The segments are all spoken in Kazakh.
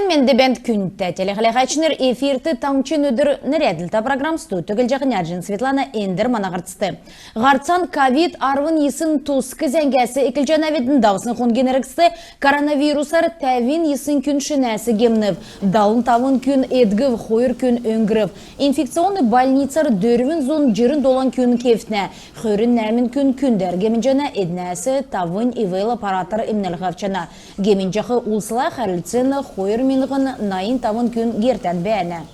мендебент күнті телехалахачнер эфирті таңчын өдір нәреділті программсту түгіл жағын әржін Светлана Эндер манағыртысты. Ғарцан ковид арвын есын тұсқы зәңгәсі екілжан әветін даусын қонгенеріксі коронавирусар тәвин есын күн шынәсі гемнів, далын тавын күн едгів, қойыр күн өңгірів. Инфекционный больницар дөрвін зон жырын долан күн кефтіне, қойрын нәмін күн күндер гемінжана еднәсі тавын ивейл аппаратар имнелғавчана. Гемінжақы ұлсыла қәрілцені қойыр минығын найын тавын күн гертен бәәні.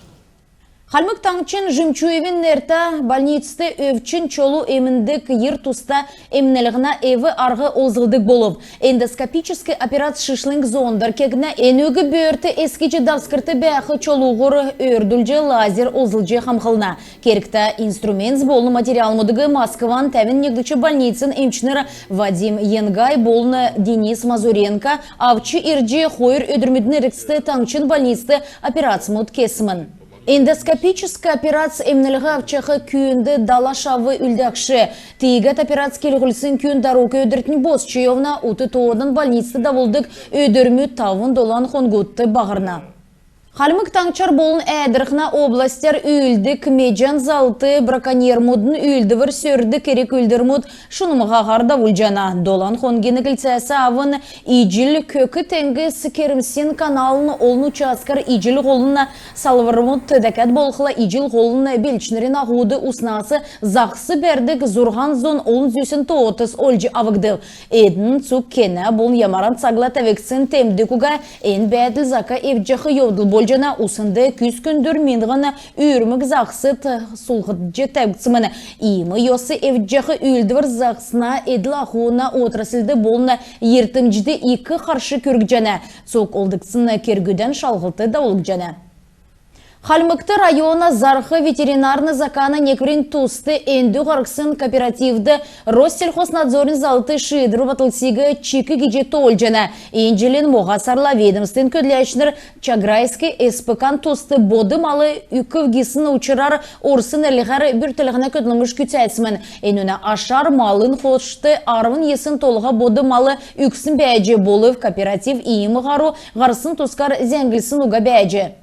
Халмык таңчын жымчуевин нерта больницты өвчін чолу еміндік ер туста емнелігіна еві арғы олзылдық болып. Эндоскопический операция шышлынг зондар кегіне енөгі бөрті ескечі давскырты бәқы чолуғыр өрділжі лазер олзылжы қамқылына. Керікті инструмент болны материал мұдығы Москван тәвін негдічі больницын емчінері Вадим Енгай болны Денис Мазуренко авчы ирджи қойыр өдірмедіні рексті таңчын больницты операция мұд кесімін. Эндоскопическая операция емнелігі авчақы күйінді дала шавы үлдәкші. Тейгет операция келгілсін күйін даруғы өдіртін бос чайовна ұты тоғыдың больницы давылдық өдірмі тавын долан қонгутты бағырна. Халмык таңчар болын әдірқна областер үлдік меджан залты браконьер мұдын үлдівір сөрді керек үлдірмұд шынымыға ғарда ұлжана. Долан қонгені кілцәсі авын ижіл көкі тәңгі сікерімсен каналын олын учаскар ижіл қолына салвырмұд төдәкәт болқыла ижіл қолына белчінерін ағуды ұснасы зақсы бәрдік зұрған зон олын зүйсін тоғытыз олжы авығды. Эдін цук кені болын ямаран сағла тәвексін темдікуға ән бәділ зақа евжақы евділ бол жана усынды күз күндір менғаны үйірмік зақсыт сұлғыт жетәбіксіміні. Имы йосы евджақы үйілдівір зақсына еділ ақуына отрасылды болына ертімжді екі қаршы көргі жана. Соқ олдықсыны кергіден шалғылты даулық жана. Халмыкты района зархы ветеринарны закана некврин тусты энду ғарқсын кооперативді Россельхознадзорын залты шыдыр батылсигі чикі геже толжана. Энджелен моғасарла ведомствен көдләшінір Чаграйский эспыкан тусты боды малы үківгесін учырар орсын әліғар бүртіліғіне көтліміш күтәсімін. Энуна ашар малын қошты арвын есын толға боды малы үксін бәже болып кооператив иімі ғару ғарсын тускар зәңгілсін уға бәже.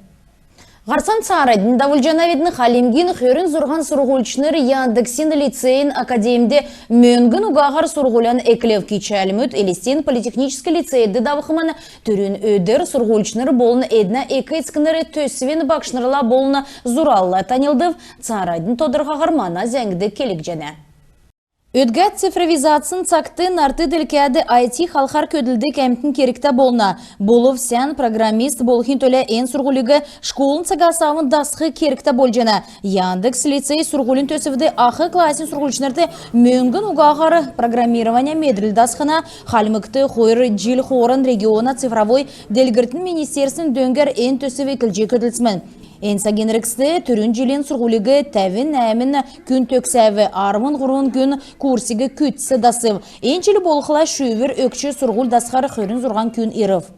Ғарсан Царадин давылжана ведіні Халимгин хөрін зұрған сұрғылчыныр Яндексин лицейн академде мөнгін ұғағар сұрғылян әкілев кечәліміт Элистен политехнический лицейді давықыманы түрін өдір сұрғылчыныр болын әдіна әкі ецкінірі төсівен бақшынырла болыны зұралла танылдыв Царадин тодырға ғармана зәңгді келік және. Өдгәт цифровизациян цакты нарты ділкәді IT халқар көділді кәмтін керікті болна. Болов сән программист болхин төлі ән сұрғылығы школын сағасауын дасқы керікті болжана. Яндекс лицей сұрғылын төсівді ақы классин сұрғылшынырды мөнгін ұғағары программирования медріл дасқына халмықты қойыр жил қорын региона цифровой делгіртін министерсін дөңгер ән төсіві кілже көділсімін. Энсагенрексті түрін жилен сұрғылығы тәвін әмін күн төксәві армын ғұрын күн курсигі күтсі дасып. Энчілі болқыла шүйвір өкші сұрғыл дасқары қөрін зұрған күн иров.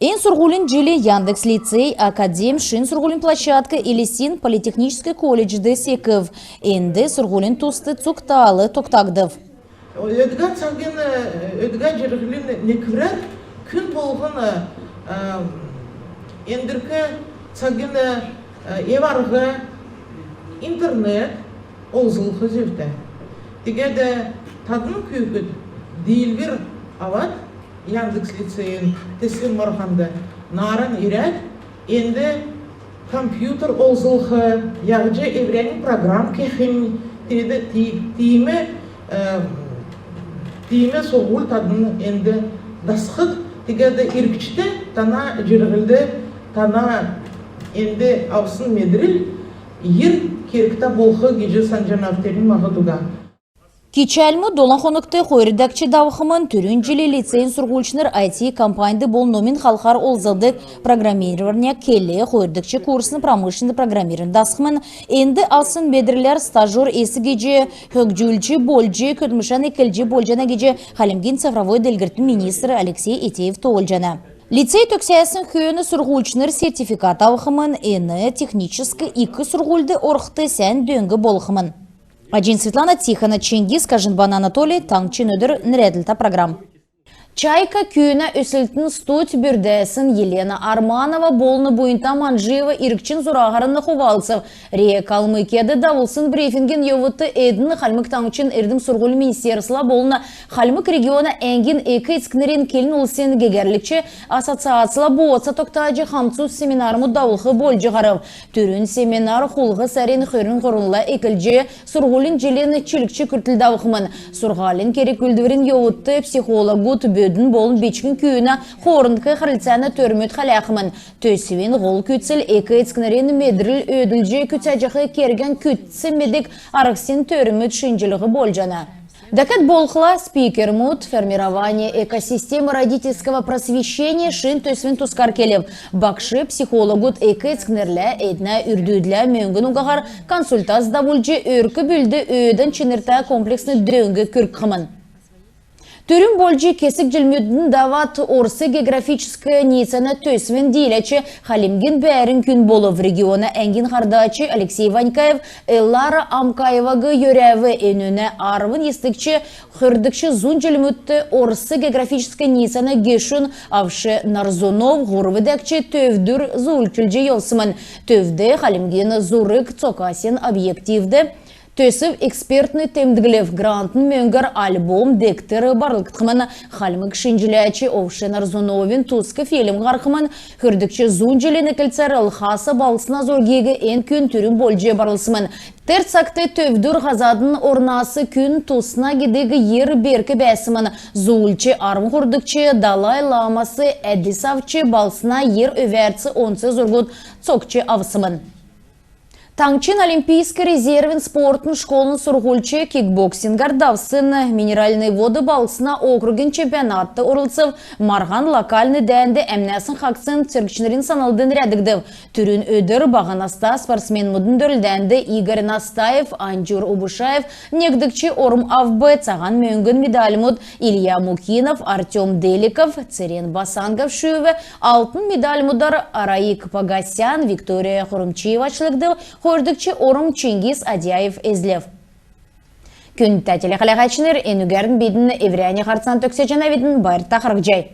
Эн сұрғылын жилі Яндекс лицей, академ, шын сұрғылын площадка Элистен политехнический колледжді секів. Энді сұрғылын тусты цуқталы тоқтагдыв. Өдіға цаңгені, өдіға жүргілін неквірер күн болғыны ендіркі цаңгені еварғы интернет олзылғы зевді. Дегеді тадын күйгіт дейілбір ават Яндекс лицейін тесілін марғанды нарын ирәд, енді компьютер олзылғы, яғжы еврәнің программ кехін тейімі соғыл тадын енді дасқыт дегеді иркчті тана жүргілді, тана енді аусын медріл, ер керікті болғы геже санжанавтерін мағыдуға. Кечәлмі долан қонықты қойырдакчы давықымын түрін жилі лицейн сұрғылшыныр IT компанды бол номин халқар олзадық программирования келі қойырдакчы курсын промышленді программирін дасқымын. Енді алсын бедірлер стажер есі геже, хөкжүлчі болжы, көтмішан екілжі болжана геже Халимгин цифровой делгіртін министрі Алексей Этеев тоолжана. Лицей төксәсін хүйіні сұрғылшыныр сертификат ауқымын, ені техническі икі сұрғылды орқты сән дөңгі болқымын. Аджин Светлана, Тихона, Чингис, Кажинбан Анатолий, Таңчин өдір нірәділті программ. Чайка күйіна өсілтін студ бүрдәсін Елена Арманова болны буйынта Манжиева иркчин зурағарынны хувалцев. Рия Калмыкияды давылсын брифинген евыты эдін Хальмык Таңчин эрдің сұрғыл министерсіла болны Хальмык региона әңгін экі ецкінерін келін ұлсен гегерлікче ассоциацияла боğatsa тоқтажы хамсыз семинармы давылғы бол жығарып. Түрін семинар хулғы сәрен хөрін құрынла екілже сұрғылын желені чілікчі күртіл давықмын. Сұрғалын керек үлдіверін евыты психологу өдін болын бечкін күйіна қорындықы қырылцаны төрмет қалақымын. Төсівен ғол күтсіл екі ецкінерін медріл өділже күтсәжіқі керген күтсі медік арықсен төрмет шынжылығы бол жана. Дакат болхла спикер мут формирование экосистемы родительского просвещения шин төсвен тускар келев. Бакшы психологут экоэцкнерлі эдна үрдүдлі мөңгін уғағар консультаз давульджи өркі бүлді өйдін чинырта комплексны дрөңгі күркімін. Түрін болжи кесік жылмүйдің дават орсы географическая ницана төсвен дейлечі халимген бәрін күн болы в региона әңгін қардачы Алексей Ванькаев, Эллара Амкаевагы йөрәві өніне арвын естікчі хүрдікші зун жылмүйді орсы географическая ницана гешін авшы Нарзонов ғұрвыдәкчі төвдүр зулчілжі елсымын. Төвді халимген зурык цокасен объективді төсів экспертный темдігілев грантын мөңгір альбом декторы барлықтықмын Хальмык шинжилячи овшы Нарзоновин тусқы фильм ғарқымын хүрдікші зун жылені кілцар ұлхасы балсына зоргегі ен күн түрін болжы барлысымын. Терцакты төвдүр ғазадын орнасы күн тусына гедегі ер беркі бәсімін. Зулчы арым құрдықчы Далай Ламасы әдісавчы балсына ер өверці онсы зоргуд цокчы авсымын. Таңчин олимпийский резервин спортын школын сұрғылчы кикбоксингар давсын минеральный воды балсына округен чемпионатты орылсып, марған локальный дәнді әмнәсін қақсын циркшінерін саналдың рәдігдів. Түрін өдір бағанаста спортсмен мұдын дөрілдәнді Игорь Настаев, Анжур Убушаев, негдікчі орым авбы цаған мөңгін медаль мұд Илья Мукинов, Артем Деликов, Церен Басангов шүйві, алтын медаль мұдар Араик Пагасян, Виктория Хурумчиева члықдів, Хордыкчы орым Чингис Адяев Эзлев. Күн тәтелі қалағачыныр, әнігерін бейдің евряне қарцан төксе жана бейдің байырта қырық жай.